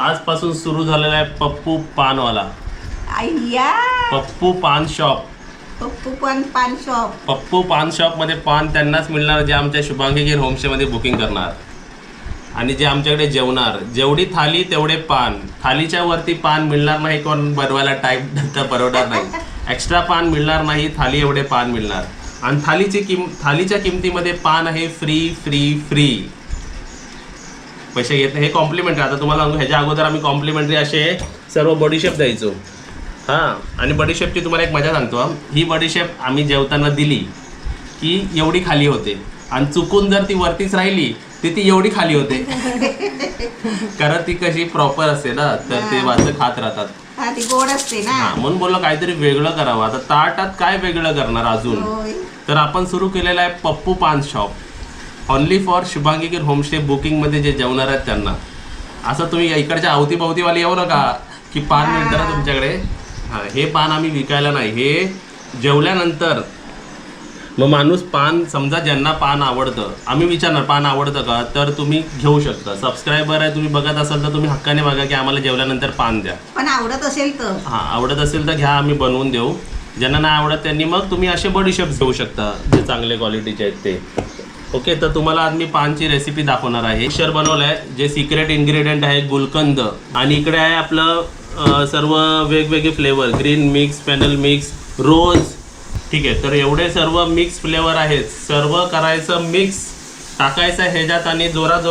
आजपासून सुरू झालेला आहे पप्पू पानवाला. आय्या पप्पू पान शॉप. पप्पू पान शॉप. पप्पू पान शॉप मध्ये पान त्यांनाच मिळणार जे आमच्या शुभांगी गिर होमस्टे मध्ये बुकिंग करणार आणि जे आमच्याकडे जेवणार. जेवढी थाली तेवढे पान. थालीच्या वरती पान मिळणार नाही, कोण बनवायला टाईप तर परवडणार नाही. एक्स्ट्रा पान मिळणार नाही, थाली एवढे पान मिळणार. आणि थालीच्या किमतीमध्ये पान आहे फ्री फ्री फ्री. पैसे घेत नाही, हे कॉम्प्लिमेंटरी. आता तुम्हाला सांगू, ह्याच्या अगोदर आम्ही कॉम्प्लिमेंटरी असे सर्व बडीशेप द्यायचो. हां, आणि बडीशेपची तुम्हाला एक मजा सांगतो. ही बडीशेप आम्ही जेवताना दिली की एवढी खाली होते आणि चुकून जर ती वरतीच राहिली तर ती एवढी खाली होते. कारण ती कशी प्रॉपर असते ना, तर ते वाचं खात राहतात. ती गोड असते ना. हां, म्हणून बोललो काहीतरी वेगळं करावं. आता ताटात काय वेगळं करणार अजून, तर आपण सुरू केलेलं आहे पप्पू पान shop. Only for Shubhangi Gir homestay बुकिंगमध्ये जे जेवणार आहेत त्यांना. असं तुम्ही इकडच्या अवतीभवतीवाली येऊ नका की पान मिळतं ना तुमच्याकडे. हां, हे पान आम्ही विकायला नाही, हे जेवल्यानंतर मग माणूस पान, समजा ज्यांना पान आवडतं, आम्ही विचारणार पान आवडतं का, तर तुम्ही घेऊ शकता. सबस्क्रायबर आहे, तुम्ही बघत असाल तर तुम्ही हक्काने बघा की आम्हाला जेवल्यानंतर पान द्या. पण आवडत असेल तर हां, आवडत असेल तर घ्या, आम्ही बनवून देऊ. ज्यांना नाही आवडत त्यांनी मग तुम्ही असे बडीशेप घेऊ शकता जे चांगले क्वालिटीचे आहेत ते. ओके, तर तुम्हाला आज मी पानची रेसिपी दाखवणार आहे. मिक्सचर बनवलं आहे, जे सिक्रेट इन्ग्रेडियंट आहे गुलकंद, आणि इकडे आहे आपलं सर्व वेगवेगळे flavour, green mix, panel mix, rose. ठीक आहे, तर एवढे सर्व मिक्स फ्लेवर आहेत. सर्व करायचं मिक्स, टाकायचं ह्याच्यात आणि जोरात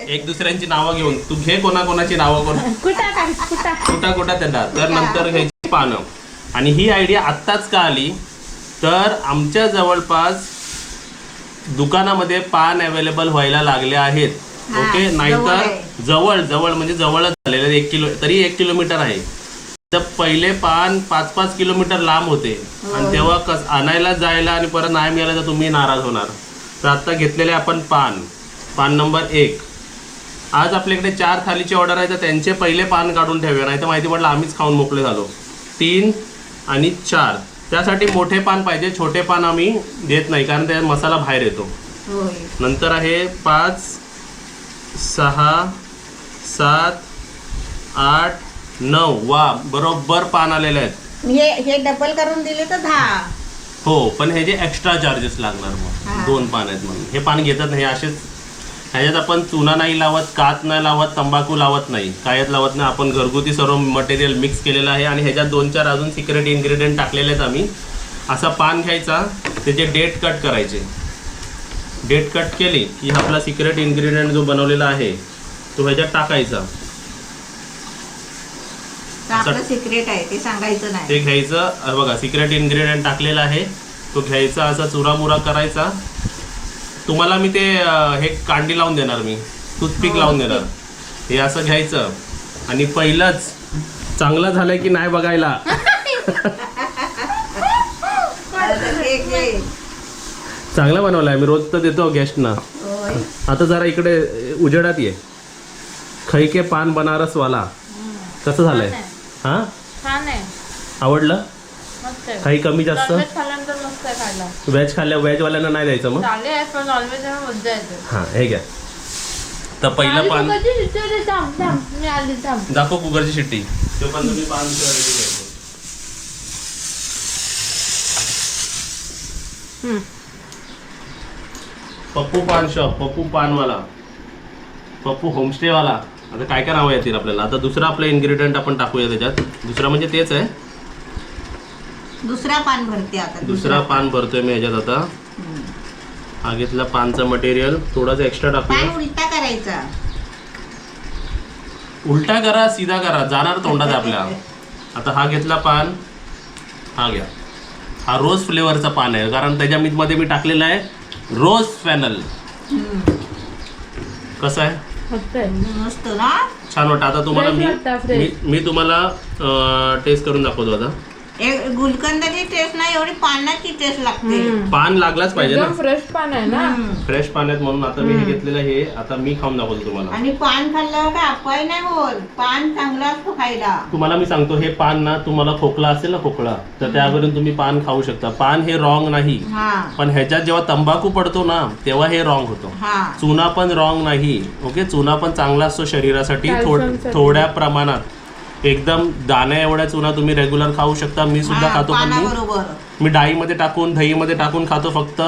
एक दुसऱ्यांची नावं घेऊन. तू घे कोणाकोणाची नावं करून कुठा त्यांना. तर नंतर घ्यायची पानं. आणि ही आयडिया आत्ताच का आली, तर आमच्या जवळपास दुकानामध्ये पान अवेलेबल व्हायला लागले आहेत. ओके, नाहीतर जवळ म्हणजे जवळच झालेलं 1 किलो, तरी 1 किलोमीटर आहे. तर पहिले पान 5-5 किलोमीटर लांब होते आणि तेव्हा आणायला जायला आणि परत नाही मिळालं तर तुम्ही नाराज होणार. तर आता घेतलेले आपण पान नंबर 1. आज आपल्याकडे 4 थालीची ऑर्डर आहे, तर त्यांचे पहिले पान काढून ठेवूया, नाही तर माहिती पडलं आम्हीच खाऊन मोकळे झालो. 3 आणि 4, त्यासाठी मोठे पान पाहिजे. छोटे पान आम्ही देत नाही कारण त्यात मसाला बाहेर येतो. नंतर आहे 5, 6, 7, 8, 9. वा, बरोबर पान आलेले आहेत. हे डबल करून दिले तर 10. हो, पण हे जे एक्स्ट्रा चार्जेस लागणार मग 2 पान आहेत म्हणून. हे पान घेतात नाही असेच. ह्याच्यात आपण चुना नाही लावत, कात नाही लावत, तंबाखू लावत नाही, कायच लावत नाही. आपण घरगुती सर्व मटेरियल मिक्स केलेलं आहे आणि ह्याच्यात 2-4 अजून सिक्रेट इन्ग्रेडियंट टाकलेले आहेत आम्ही. असा पान घ्यायचा, त्याचे डेट कट करायचे. डेट कट केली की आपला सिक्रेट इन्ग्रेडियंट जो बनवलेला आहे तो ह्याच्यात टाकायचा. आपलं सिक्रेट आहे ते सांगायचं नाही. ते घ्यायचं, बघा सिक्रेट इन्ग्रेडियंट टाकलेला आहे तो घ्यायचा, असा चुरामुरा करायचा. तुम्हाला मी ते हे कांडी लावून देणार, मी टूथपिक लावून देणार. हे असं घ्यायचं आणि पहिलंच चांगलं झालंय की नाही बघायला. चांगलं बनवलं आहे, मी रोज तर देतो गेस्टना. आता जरा इकडे उजेडात ये. खैके पान बनारस वाला कसं झालंय? हां, आवडलं? काही कमी जास्त? व्हेज व्हेजवाल्यांना नाही द्यायचं मग. हां, हे घ्या. तर पहिलं पान दाखव, कुकरची शिट्टी. तो पण तुम्ही पान घ्यायचं. पप्पू पान शॉप, पप्पू पानवाला, पप्पू होमस्टेवाला. आता काय काय नावं येतील आपल्याला. आता दुसरा आपला इन्ग्रेडियंट आपण टाकूया त्याच्यात. दुसरा म्हणजे तेच आहे, दुसरा पान भरते. आता दुसरा पान भरतोय मी ह्याच्यात. आता हा घेतला पानचं मटेरियल, थोडासा एक्स्ट्रा टाकूया. उलटा करायचा. उलटा करा, सीधा करा, जाणार तोंडात आपल्या. आता हा घेतला पान, हा घ्या. हा रोज फ्लेवरचा पान आहे कारण त्याच्या मध्ये मी टाकलेला आहे रोज फॅनल. कसं आहे? मस्त ना, छान वाटतं. आता तुम्हाला मी तुम्हाला टेस्ट करून दाखवतो. आता एक गुलकंदाची टेस्ट नाही, एवढी पानाची टेस्ट लागते. पान लागलाच पाहिजे ना, एकदम फ्रेश पान आहे ना. फ्रेश पाण्यात. म्हणून आता मी हे घेतलेलं हे आता मी खाऊन दाखवतो तुम्हाला. आणि पान खाल्ल्यावर काय अपाय नाही होत, पान चांगलं असतो खायला. तुम्हाला मी सांगतो, हे पान ना, तुम्हाला खोकला असेल ना, खोकला, तर त्यावरून तुम्ही पान खाऊ शकता. पान हे रॉंग नाही, हा पण ह्याच्यात जेव्हा तंबाखू पडतो ना तेव्हा हे रॉंग होतो. हा चुना पण रॉंग नाही. ओके, चुना पण चांगला असतो शरीरासाठी. Calcium थोड्या प्रमाणात, एकदम दाण्या एवढ्या चुना तुम्ही रेग्युलर खाऊ शकता. मी सुद्धा खातो, पण पानाबरोबर. मी डाळीमध्ये टाकून, दहीमध्ये टाकून खातो. फक्त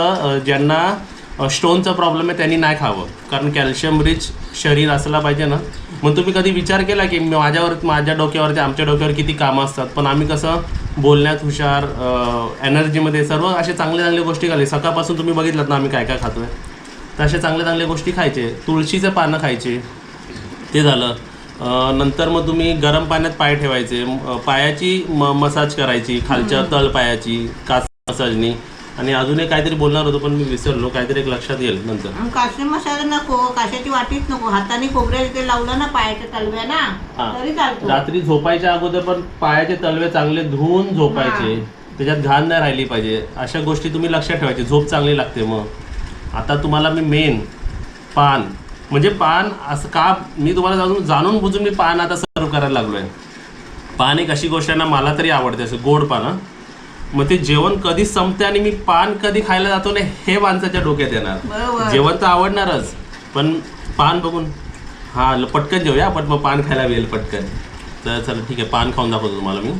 ज्यांना स्टोनचा प्रॉब्लेम आहे त्यांनी नाही खावं, कारण कॅल्शियम रिच शरीर असला पाहिजे ना. मग तुम्ही कधी विचार केला की माझ्या डोक्यावरती, आमच्या डोक्यावर किती कामं असतात, पण आम्ही कसं बोलण्यात हुशार, एनर्जीमध्ये सर्व असे चांगले चांगले गोष्टी खाल्ले. सकाळपासून तुम्ही बघितलात ना आम्ही काय काय खातोय, तर अशा चांगल्या चांगल्या गोष्टी खायचे. तुळशीचं पानं खायचे, ते झालं. नंतर मग तुम्ही गरम पाण्यात पाय ठेवायचे, पायाची मसाज करायची, खालच्या तळ पायाची कास मसाजनी. आणि अजून एक काहीतरी बोलणार होतो पण मी विसरलो, काहीतरी एक लक्षात येईल नंतर. काशी मसाला नको, काशाची वाटीच नको, हाताने खोबऱ्याला ते लावलं ना पायाच्या तलव्या ना, तरी चालतो. रात्री झोपायच्या अगोदर पण पायाचे तलवे चांगले धुवून झोपायचे, त्याच्यात घाण नाही राहिली पाहिजे. अशा गोष्टी तुम्ही लक्षात ठेवायची, झोप चांगली लागते. मग आता तुम्हाला मी मेन पान, म्हणजे पान असं का, मी तुम्हाला जाणून बुजून मी पान आता सर्व करायला लागलोय. पान एक अशी गोष्ट आहे ना, मला तरी आवडते असं गोड पान. मग ते जेवण कधी संपते आणि मी पान कधी खायला जातो ना, हे माणसाच्या डोक्यात येणार. जेवण तर आवडणारच, पण पान बघून पटकन जेवूया आपण, मग पान खायला येईल पटकन. तर चला ठीक आहे, पान खाऊन दाखवतो तुम्हाला मी.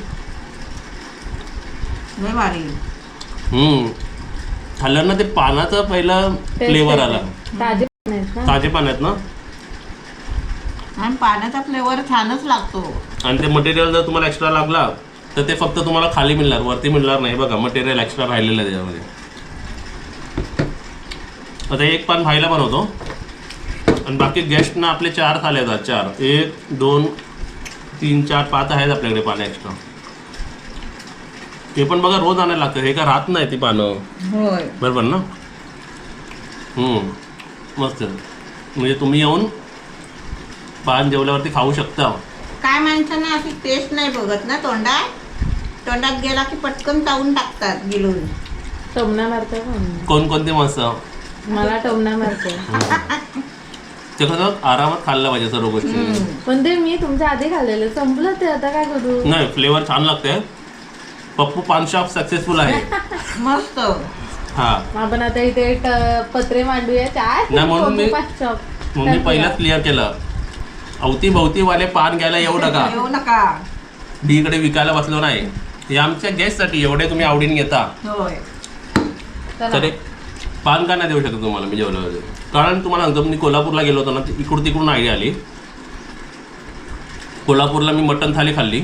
खाल्लं ना ते पानाचं पहिलं फ्लेवर आला. ताजे पान आहेत ना, आणि पाण्याचा फ्लेवर छानच लागतो. आणि ते मटेरियल जर तुम्हाला एक्स्ट्रा लागला तर ते फक्त तुम्हाला खाली मिळणार, वरती मिळणार नाही. बघा मटेरियल एक्स्ट्रा राहिलेलं आहे त्याच्यामध्ये. आता एक पान भाईला बनवतो आणि बाकी गेस्टना आपले 4 थाले येतात. 4, 1, 2, 3, 4, 5 आहेत आपल्याकडे पानं एक्स्ट्रा. ते पण बघा रोज आणायला लागतं, हे का राहत नाही ती पानं. होय बरोबर ना. मस्त. म्हणजे तुम्ही येऊन पान जेवल्यावरती खाऊ शकता. काय माणसांना अशी टेस्ट नाही बघत ना, तोंडात गेला की पटकन चावून टाकतात गिळून. टोमणा मारतो कोणकोणते मस्त, मला टोमणा मारतो. ते कसं आरामात खाल्लं पाहिजे सर्व गोष्टी. पण ते मी तुमच्या आधी खाल्लेलं, संपलं ते, आता काय करू. नाही, फ्लेवर छान लागते. पप्पू पान शॉप सक्सेसफुल आहे. मस्त. हा, आपण आता इथे पत्रे मांडूया. नाही, म्हणून मी पहिलाच क्लिअर केलं, अवती वाले पान घ्यायला येऊ नका. मी इकडे विकायला बसलो नाही. हे आमच्या गेस्टसाठी एवढे तुम्ही आवडीने घेता, होय. तर एक पान का नाही देऊ शकतो तुम्हाला मी जेवल्यावर. कारण तुम्हाला सांगतो, मी कोल्हापूरला गेलो होतो ना, तिकडून आयडिया आली. कोल्हापूरला मी मटण थाली खाल्ली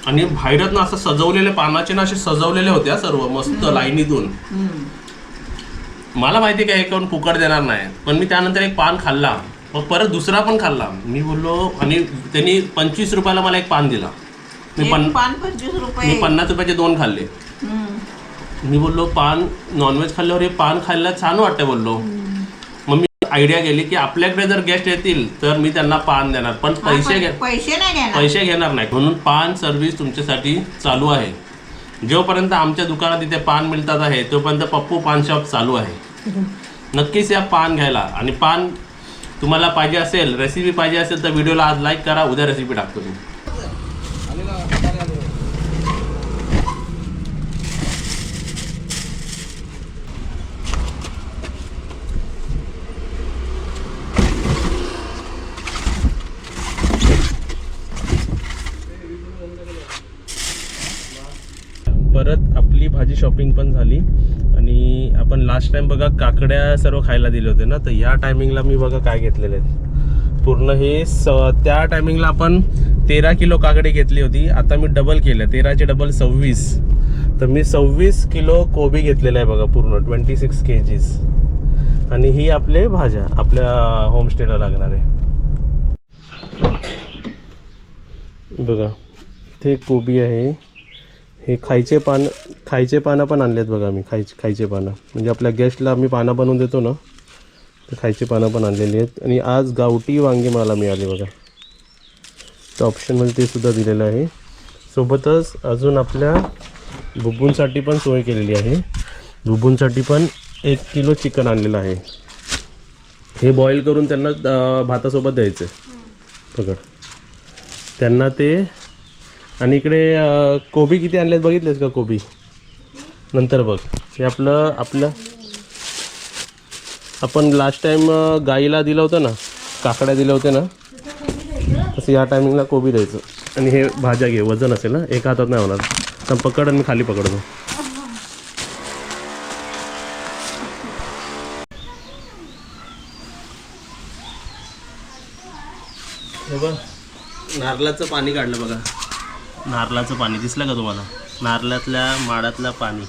आणि बाहेरच ना असं सजवलेले पानाचे ना, असे सजवलेले होते सर्व मस्त लाईनीतून. मला माहिती काय, कोण फुकट देणार नाही, पण मी त्यानंतर एक पान खाल्ला, मग परत दुसरा पण खाल्ला. मी बोललो, आणि त्यांनी 25 रुपयाला मला एक पान दिला. मी 50 रुपयाचे 2 खाल्ले. मी बोललो, पान नॉनव्हेज खाल्ल्यावर हे पान खायला छान वाटतं बोललो. मग मी आयडिया केली की आपल्याकडे जर गेस्ट येतील तर मी त्यांना पान देणार, पण पैसे घेणार नाही. म्हणून पान सर्व्हिस तुमच्यासाठी चालू आहे. जोपर्यंत आमच्या दुकानात इथे पान मिळतात आहे तोपर्यंत पप्पू पान शॉप चालू आहे. नक्कीच या पान घ्यायला. आणि पान तुम्हाला पाहिजे असेल, रेसिपी पाहिजे असेल तर व्हिडिओला आज लाईक करा, उद्या रेसिपी टाकतो मी. परत आपली भाजी शॉपिंग पण झाली आणि आपण लास्ट टाइम बघा काकड्या सर्व खायला दिले होते ना, तर या टायमिंगला मी बघा काय घेतलेले आहेत पूर्ण. हे त्या टायमिंगला आपण 13 किलो काकडी घेतली होती, आता मी डबल केलं, 13चे डबल 26. तर मी 26 किलो कोबी घेतलेला आहे बघा पूर्ण 26 kgs. आणि ही आपले भाज्या आपल्या होमस्टेला लागणार आहे बघा. ते कोबी आहे, हे खायचे पानं पण आणलेत बघा मी. खायचे पानं म्हणजे आपल्या गेस्टला आम्ही पानं बनवून देतो ना, तर खायचे पानं पण आणलेली आहेत. आणि आज गावठी वांगी मला मिळाली बघा, तर ऑप्शनमध्ये ते सुद्धा दिलेलं आहे. सोबतच अजून आपल्या बुब्बूंसाठी पण सोय केलेली आहे. बुब्बूंसाठी पण 1 किलो चिकन आणलेलं आहे. हे बॉईल करून त्यांना भातासोबत द्यायचं. पकड त्यांना ते. आणि इकडे कोबी किती आणलेत बघितलेस का? कोबी नंतर बघ. हे आपलं आपण लास्ट टाइम गाईला दिलं होतं ना, काकड्या दिल्या होत्या ना, तसं या टायमिंगला कोबी द्यायचं. आणि हे भाज्या घे, वजन असेल ना, एका हातात नाही होणार. तर पकड आणि मी खाली पकडतो. हे बघ नारळाचं पाणी काढलं बघा. नारळाचं पाणी दिसलं का तुम्हाला? नारळातल्या माडातलं पाणी.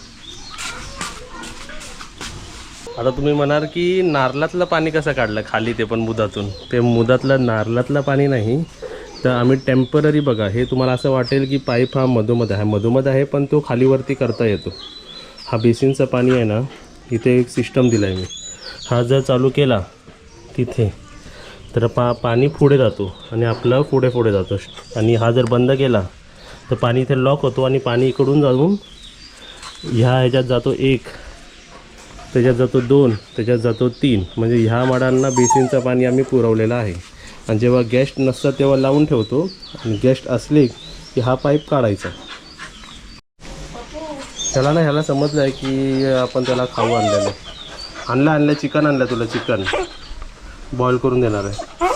आता तुम्ही म्हणाल की नारळातलं पाणी कसं काढलं खाली, ते पण मुदातून? ते मुदातलं नारळातलं पाणी नाही, तर आम्ही टेम्पररी बघा. हे तुम्हाला असं वाटेल की पाईप हा मधोमध आहे, मधोमध आहे, पण तो खालीवरती करता येतो. हा बेसिनचं पाणी आहे ना, इथे एक सिस्टम दिला आहे मी. हा जर चालू केला तिथे तर पाणी पुढे जातो आणि आपलं पुढे पुढे जातं. आणि हा जर बंद केला तर पाणी इथे लॉक होतो आणि पाणी इकडून जाऊन ह्याच्यात जातो 1, त्याच्यात जातो 2, त्याच्यात जातो 3. म्हणजे ह्या माडांना बेसिनचं पाणी आम्ही पुरवलेलं आहे. आणि जेव्हा गेस्ट नसतात तेव्हा लावून ठेवतो, आणि गेस्ट असले की हा पाईप काढायचा. त्याला ना ह्याला समजलं आहे की आपण त्याला खाऊ आणलेलं. आणलं चिकन आणलं, तुला चिकन बॉईल करून देणार आहे.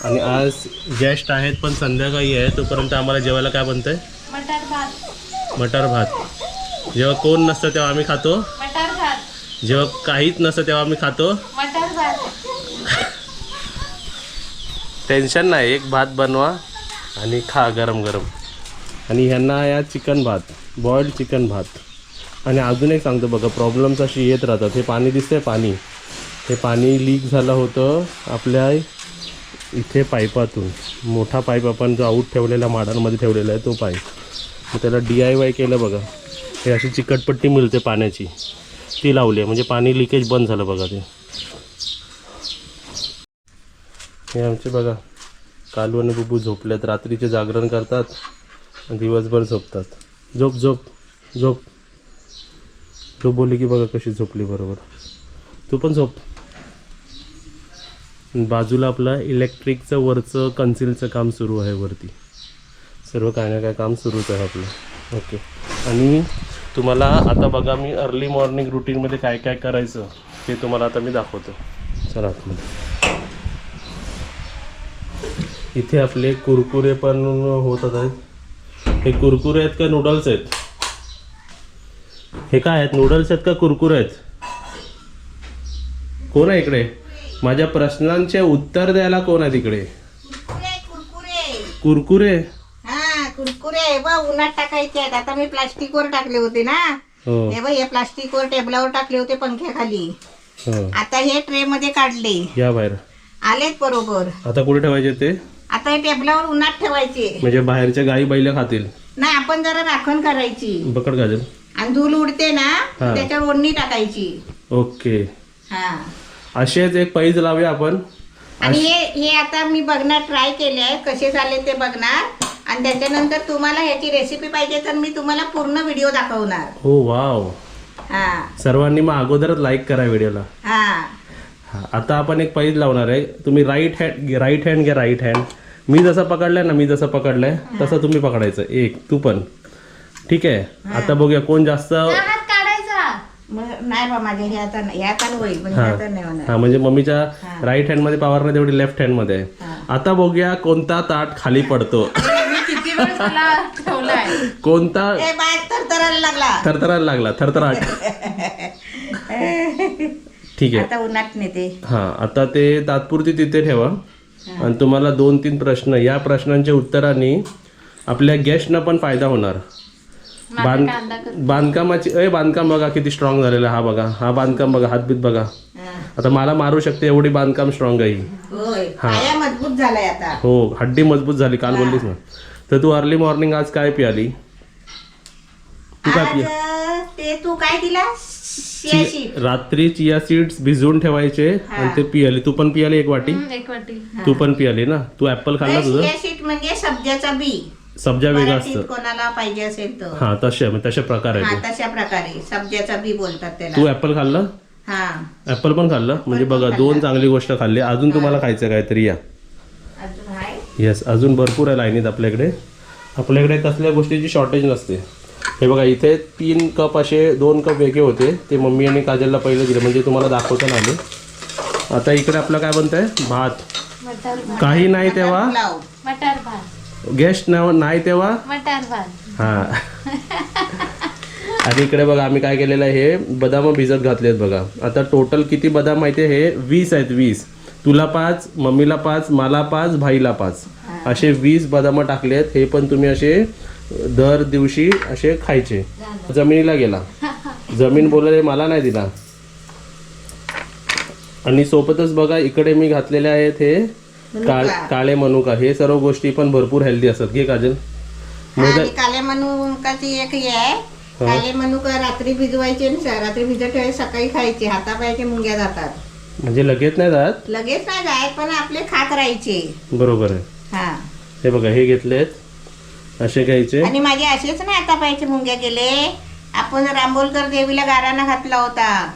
आणि आज गेस्ट आहेत पण संध्याकाळी आहे, तोपर्यंत आम्हाला जेवायला काय बनतंय? मटार भात. जेव्हा कोण नसतं तेव्हा आम्ही खातो मटार भात, जेव्हा काहीच नसतं तेव्हा आम्ही खातो मटार भात. टेन्शन नाही, एक भात बनवा आणि खा गरम गरम. आणि ह्यांना या चिकन भात, बॉइल्ड चिकन भात. आणि अजून एक सांगतो बघा, प्रॉब्लेम्स अशी येत राहतात. हे पाणी दिसतंय, पाणी, हे पाणी लीक झालं होतं आपल्या इथे पाईपातून. मोठा पाईप आपण जो आऊट ठेवलेला माडांमध्ये ठेवलेला आहे तो पाईप. मग त्याला DIY केलं बघा. हे अशी चिकटपट्टी मिळते पाण्याची, ती लावली आहे, म्हणजे पाणी लिकेज बंद झालं बघा. ते हे आमचे बघा कालू आणि बुबू झोपलेत. रात्रीचे जागरण करतात आणि दिवसभर झोपतात. झोप झोप झोप झोप बोलली की बघा कशी झोपली बरोबर. तू पण झोप. बाजूला आपलं इलेक्ट्रिकचं वरचं कन्सिलचं काम सुरू आहे. वरती सर्व काय ना काय काम सुरूच आहे आपलं. ओके. आणि तुम्हाला आता बघा मी अर्ली मॉर्निंग रुटीनमध्ये काय काय करायचं ते तुम्हाला आता मी दाखवतो. चला आतमध्ये. इथे आपले कुरकुरे पण होत आहेत. हे कुरकुरे आहेत का नूडल्स आहेत? हे काय आहेत, नूडल्स आहेत का कुरकुरे आहेत? कोण आहे इकडे? माझ्या प्रश्नांचे उत्तर द्यायला कोण आहे तिकडे? कुरकुरे. हा कुरकुरे बघ उन्हात टाकायचे आहेत. आता मी प्लास्टिकवर टाकले होते ना, हे बघ हे प्लास्टिकवर टेबलावर टाकले होते पंख्याखाली. आता हे ट्रे मध्ये काढले. या बाहेर आलेत बरोबर. आता कुठे ठेवायचे ते? आता हे टेबलावर उन्हात ठेवायचे. म्हणजे बाहेरच्या गाई बैल खातील? नाही, आपण जरा राखण करायची. बकड गाजल आणि धूल उडते ना, त्याच्यावर ओढणी टाकायची. ओके. हा असेच एक पैज लावूया आपण. आणि हे आता मी बघणार, ट्राय केले आहे कसे झाले ते बघणार. आणि त्याच्यानंतर तुम्हाला ह्याची रेसिपी पाहिजे तर मी तुम्हाला पूर्ण व्हिडिओ दाखवणार. हो वाव. हा सर्वांनी मग अगोदरच लाईक करा व्हिडिओला. हा आता आपण एक पैज लावणार आहे. तुम्ही राईट हँड घ्या, राईट हँड. मी जसं पकडलंय ना, मी जसं पकडलंय तसं तुम्ही पकडायचं. एक तू पण. ठीक आहे. आता बघूया कोण जास्त. नाही बा माझ्या हे आता होईल, पण ह्यात नाही होणार. हा म्हणजे मम्मीच्या राईट हँड मध्ये पॉवर नाही, तेवढी लेफ्ट हँड मध्ये आहे. आता बघूया कोणता ताट खाली पडतो. कोणता थरथरायला लागला थरथराट. ठीक आहे. आता उन्हात नेते. हा आता ते तात्पुरती तिथे ठेवा. आणि तुम्हाला 2-3 प्रश्न, या प्रश्नांच्या उत्तराने आपल्या गेस्टना पण फायदा होणार. बांधकामाची बांधकाम बघा किती स्ट्रॉंग झालेलं. हा बघा, हा बांधकाम बघा, हातबीत बघा. आता मला मारू शकते एवढी बांधकाम स्ट्रॉंग आहे. पाया मजबूत झालाय आता. हो, हड्डी मजबूत झाली. काल बोललीस ना. तर तू अर्ली मॉर्निंग आज काय पियाली? तू काय तू काय दिला? रात्री चिया सीड्स भिजवून ठेवायचे आणि ते पियाली. तू पण पियाली एक वाटी? तू पण पियाली ना. तू ऍपल खाल्ला तुझं? चिया सीड म्हणजे सब्जाचा बी. सब्जा वेगळं मराठीत असतं. कोणाला पाहिजे असेल तर हा तशा प्रकार हा आहे ते. तशा प्रकारे सब्जाचा बी बोलतात तू त्याला. ऍपल खाल्लं? हा ऍपल पण खाल्लं म्हणजे पण बघा खाल्लं. 2 चांगली गोष्ट खाल्ली. अजून तुम्हाला खायचं काहीतरी या. अजून आहे. येस अजून भरपूर आहे लाईनीत आपल्याकडे कसल्या गोष्टीची शॉर्टेज नसते. हे बघा इथे 3 कप असे 2 कप वेगळे होते ते मम्मी आणि काजलला पहिले दिले म्हणजे तुम्हाला दाखवता ना आले. आता इकडे आपलं काय बनतंय भात. मटार भात. काही नाही तेव्हा पुलाव. मटार भात. गेस्ट नाही तेव्हा मटार भात. हा. आणि इकडे बघा आम्ही काय केलेलं आहे हे बदाम भिजत घातलेत बघा. आता टोटल किती बदाम माहिती आहे हे 20 आहेत. 20 तुला 5 मम्मीला 5 मला 5 भाईला 5 असे 20 बदाम टाकलेत. हे पण तुम्ही असे दर दिवशी असे खायचे. जमिनीला गेला जमीन बोलले मला नाही दिला. आणि सोबतच बघा इकडे मी घातलेले आहेत हे काळे मनुका. हे सर्व गोष्टी पण भरपूर हेल्दी असतात. घे काजल. आणि काले मनुकाची एक हे आहे. काले मनुका रात्री भिजवायचे आणि रात्री भिजत ठेवायचे सकाळी खायचे. हातापायाचे मुंग्या जातात. म्हणजे लगेच नाही जात. लगेच नाही जात पण आपले खात राहायचे. बरोबर आहे. हा हे बघा हे घेतलेत असे घ्यायचे. आणि माझे असेच नाही हातापायाचे मुंग्या गेले. आपण रांबोलकर देवीला गाराणा घातला होता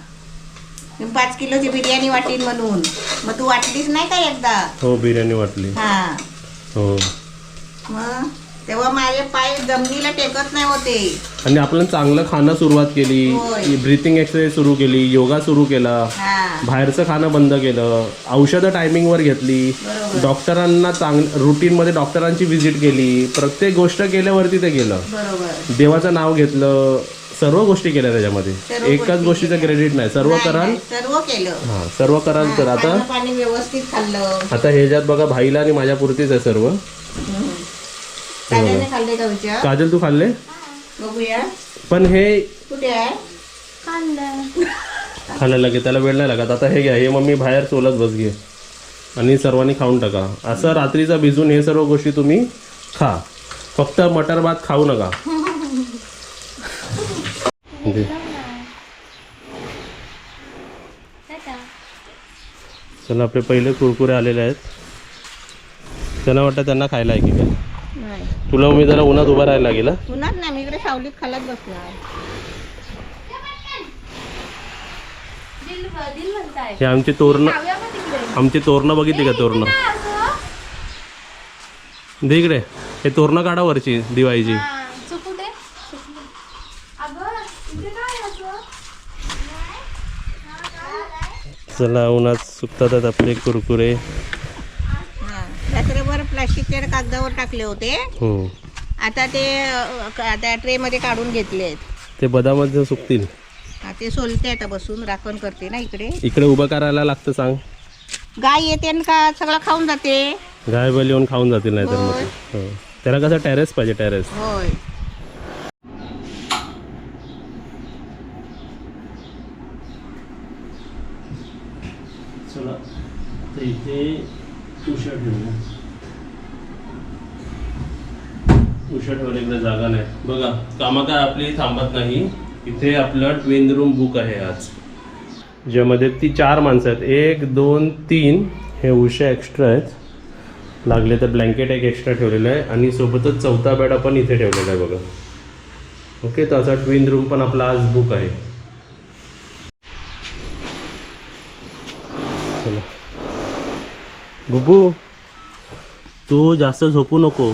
5 किलोची बिर्याणी वाटीन म्हणून. मग तू वाटलीच नाही का एकदा? हो बिर्याणी वाटली. हा हो मग तेव्हा माझे पाय जमिनीला टेकत नाही होते. आणि आपण चांगलं खाणं सुरुवात केली. होय. ब्रीथिंग एक्सरसाइज सुरू केली. योगा सुरू केला. हा बाहेरचं खाणं बंद केलं. औषधं टायमिंगवर घेतली. बरोबर. डॉक्टरांना रुटीनमध्ये डॉक्टरांची व्हिजिट केली. प्रत्येक गोष्ट केल्यावरती ते गेलं. बरोबर. देवाचं नाव घेतलं. सर्व गोष्टी केल्या त्याच्यामध्ये. सर्व एकाच गोष्टी गोष्टीचं केल्या. क्रेडिट नाही. सर्व नाही, कराल. नाही, सर्व केलं. हा सर्व कराल तर आता खाणं पाणी व्यवस्थित खाल्लं. आता ह्याच्यात बघा भाईला आणि माझ्या पुरतीच आहे सर्व. काजलने खाल्ले का विचार? काजल तू खाल्ले? बघूया पण हे कुठे आहे. खाल्लं. खायला लागेल त्याला वेळ नाही लागत. आता हे घ्या हे मम्मी बाहेर चोलत बस घे आणि सर्वांनी खाऊन टाका. असं रात्रीचा भिजून हे सर्व गोष्टी तुम्ही खा. फक्त मटार भात खाऊ नका. दे. चला आपले पहिले कुरकुरे आलेले आहेत. त्यांना वाटतं त्यांना खायला आहे की काय. नाही तुला मी जरा उन्हात उभा राहायला लागेल. पुन्हा नाही मी इकडे सावलीत खाल्लाच बसणार. दिल म्हणताय. हे आमचे तोरणं खाऊया मग तिकडे. आमचे तोरणं बघितली का तोरणं. काय असं? दे इकडे. हे तोरणं काढा वरची दिवाळीची. हा, चुकू दे. अगं इथे काय असं? चला उन्हात सुकतात आपले कुरकुरे. रात्रभर प्लास्टिकच्या कागदावर टाकले होते. हो आता ते आता ट्रे मध्ये काढून घेतले. ते बदामात सुकतील. ते सोलते आता बसून राखण करते ना इकडे. इकडे उभं करायला लागतं सांग. गाय येते न का सगळं खाऊन जाते. गाय बैल येऊन खाऊन जातील नाही तर मग होय. ते. हो. त्याला कसं टेरेस पाहिजे टेरेस. होय चला तर इथे उशा ठेवूया. उशा ठेवायला इकडे जागा नाही. बघा कामं काय आपली थांबत नाही. इथे आपलं ट्विन रूम बुक आहे आज ज्यामध्ये ती 4 माणसं आहेत. 1 2 3 हे उशा एक्स्ट्रा आहेत. लागले तर ब्लँकेट एक एक्स्ट्रा ठेवलेलं आहे आणि सोबतच 4था बेड आपण इथे ठेवलेला आहे बघा. ओके तर असा ट्विन रूम पण आपला आज बुक आहे. चला बुबू तू जास्त झोपू नको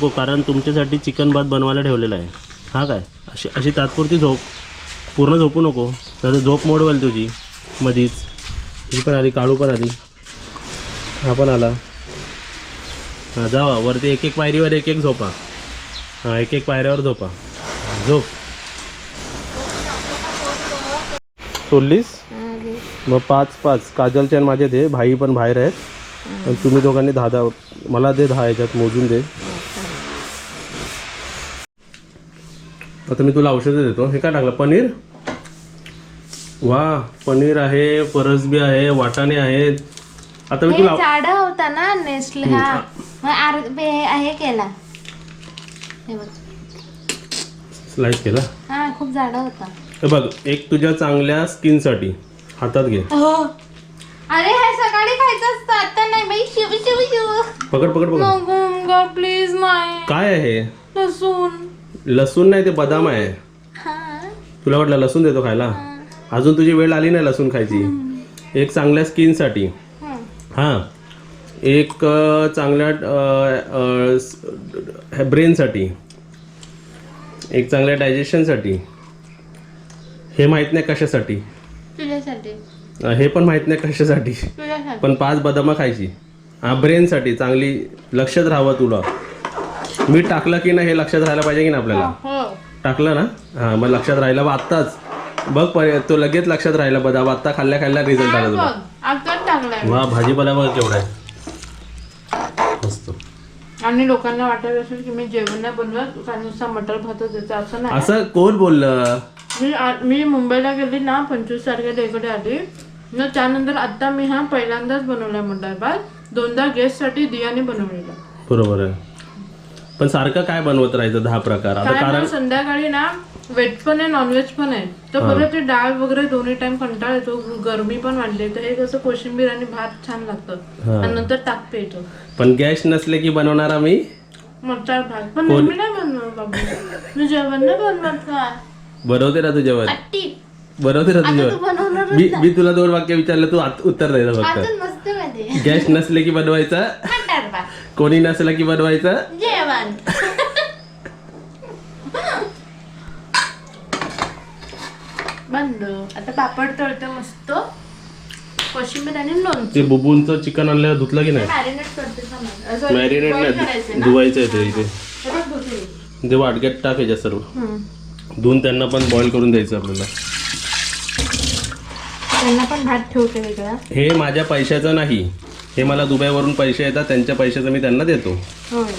कारण तुमच्यासाठी चिकन भात बनवायला ठेवलेला आहे. हा काय अशी अशी तात्पुरती झोप. पूर्ण झोपू नको तर झोप मोड व्हाल तुझी मधीच. ही पण आली काळू पण आली. हा पण आला. हां जावा वरती एक एक पायरीवर एक एक झोपा. हां एक एक पायऱ्यावर झोपा. झोप. सोडलीस मग 5 काजलचे आणि माझे दे. भाई पण बाहेर आहेत. आणि तुम्ही दोघांनी 10 मला दे. 10 याच्यात मोजून दे. आता मी तुला औषधं देतो. हे काय टाकलं पनीर. वा पनीर आहे परसबी आहे वाटाणे आहेत. आता मी हे तुला जाडा होता ना नेस्ले. हा मग हे केला. हे बघ स्लाइस केला. हा खूप जाडा होता. हे बघ एक तुझ्या चांगल्या स्किनसाठी हातात घे. हो अरे हे सकाळी खायचं असतं, आता नाही बाई. शिव शिव शिव. पकड पकड पकड. नको प्लीज नाही. काय आहे? लसूण. लसूण नाही, ते बदाम आहे. तुला वाटलं लसूण देतो खायला? अजून तुझी वेळ आली नाही लसूण खायची. एक चांगल्या स्किनसाठी, हां, एक चांगल्या ब्रेनसाठी, एक चांगल्या डायजेशनसाठी. हे माहीत नाही कशासाठी, तुझ्यासाठी. हे पण माहीत नाही कशासाठी, तुझ्यासाठी. पण 5 बदामं खायची. हा, ब्रेनसाठी चांगली, लक्षात राहावं तुला. मीठ टाकलं की नाही हे लक्षात राहायला पाहिजे की ना आपल्याला. हो. टाकलं ना, हां, मग लक्षात राहिला. आत्ताच बघ, तो लगेच लक्षात राहिला. बदाम आत्ता खाल्ल्या खाल्ल्या रिझल्ट आला तुला. आताच टाकलाय. वा, भाजीपाला बघ केवढा आहे मस्त. आणि लोकांना वाटत असेल की मी जेवण नाही बनवत, कारण नुसता मटर भातच देतो, असं नाही. असं कोण बोललं? मी मुंबईला गेली ना 25 तारखेला इकडे आली ना, त्यानंतर आता मी हा पहिल्यांदाच बनवलाय मटर भात. 2दा गेस्टसाठी दियाने बनवलेला. बरोबर आहे, पण सारखं काय बनवत राहायचं 10 प्रकार? आता कारण संध्याकाळी ना व्हेज पण आहे नॉनव्हेज पण आहे, तर परत ते डाळ वगैरे दोन्ही टाइम कंटाळ येतो, गरमी पण वाढली, तर हे कसं कोशिंबीर आणि भात छान लागतं आणि नंतर टाकते येतो. पण गॅस नसले की बनवणार आम्ही मटर भात. पण नेहमी नाही बनवत बाबू, मी जेवण नाही बनवत का? बनवते ना तू जेवण, बनवते ना तू तू जेवण. बनवणार मी तुला 2 वाक्य विचारलं, तू उत्तर द्यायचं फक्त. अजून मस्त मध्ये गॅस नसले की बनवायचं, मटर भात कोणी नसलं की बनवायचं जेवण. बंद. आता पापड तळते मस्त, कोशिंबीर आणि लोणचं. ते बुबूंचं चिकन आणलं, धुतलं की नाही? मॅरिनेट करते समज. मॅरिनेट नाही, धुवायचं आहे ते इथे. ते वाटक्यात टाकायच्या सर्व, धुवून त्यांना पण बॉईल करून द्यायचं आपल्याला. त्यांना पण भात ठेवते वेगळा. हे माझ्या पैशाचं नाही, हे मला दुबईवरून पैसे येतात, त्यांच्या पैशाचं मी त्यांना देतो. होय.